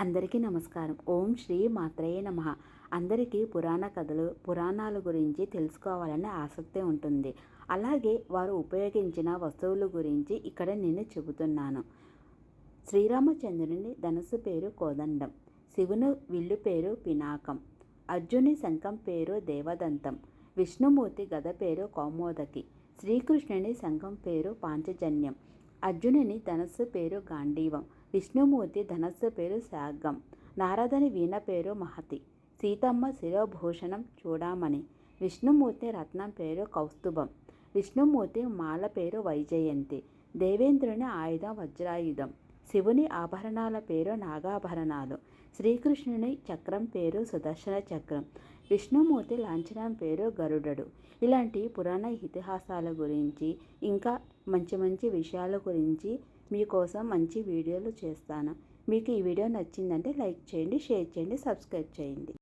అందరికీ నమస్కారం. ఓం శ్రీ మాత్రేయ నమః. అందరికీ పురాణ కథలు, పురాణాల గురించి తెలుసుకోవాలనే ఆసక్తి ఉంటుంది. అలాగే వారు ఉపయోగించిన వస్తువుల గురించి ఇక్కడ నేను చెబుతున్నాను. శ్రీరామచంద్రుని ధనుసు పేరు కోదండం, శివుని విల్లు పేరు పినాకం, అర్జుని శంఖం పేరు దేవదంతం, విష్ణుమూర్తి గద పేరు కౌమోదకి, శ్రీకృష్ణుని శంఖం పేరు పాంచజన్యం, అర్జునుని ధనస్సు పేరు గాంధీవం, విష్ణుమూర్తి ధనస్సు పేరు శార్గం, నారదని వీణ పేరు మహతి, సీతమ్మ శిరోభూషణం చూడామణి, విష్ణుమూర్తి రత్నం పేరు కౌస్తుభం, విష్ణుమూర్తి మాల పేరు వైజయంతి, దేవేంద్రుని ఆయుధం వజ్రాయుధం, శివుని ఆభరణాల పేరు నాగాభరణాలు, శ్రీకృష్ణుని చక్రం పేరు సుదర్శన చక్రం, విష్ణుమూర్తి లాంఛనం పేరు గరుడడు. ఇలాంటి పురాణ ఇతిహాసాల గురించి ఇంకా మంచి మంచి విషయాల గురించి మీకోసం మంచి వీడియోలు చేస్తాను. మీకు ఈ వీడియో నచ్చిందంటే లైక్ చేయండి, షేర్ చేయండి, సబ్స్క్రైబ్ చేయండి.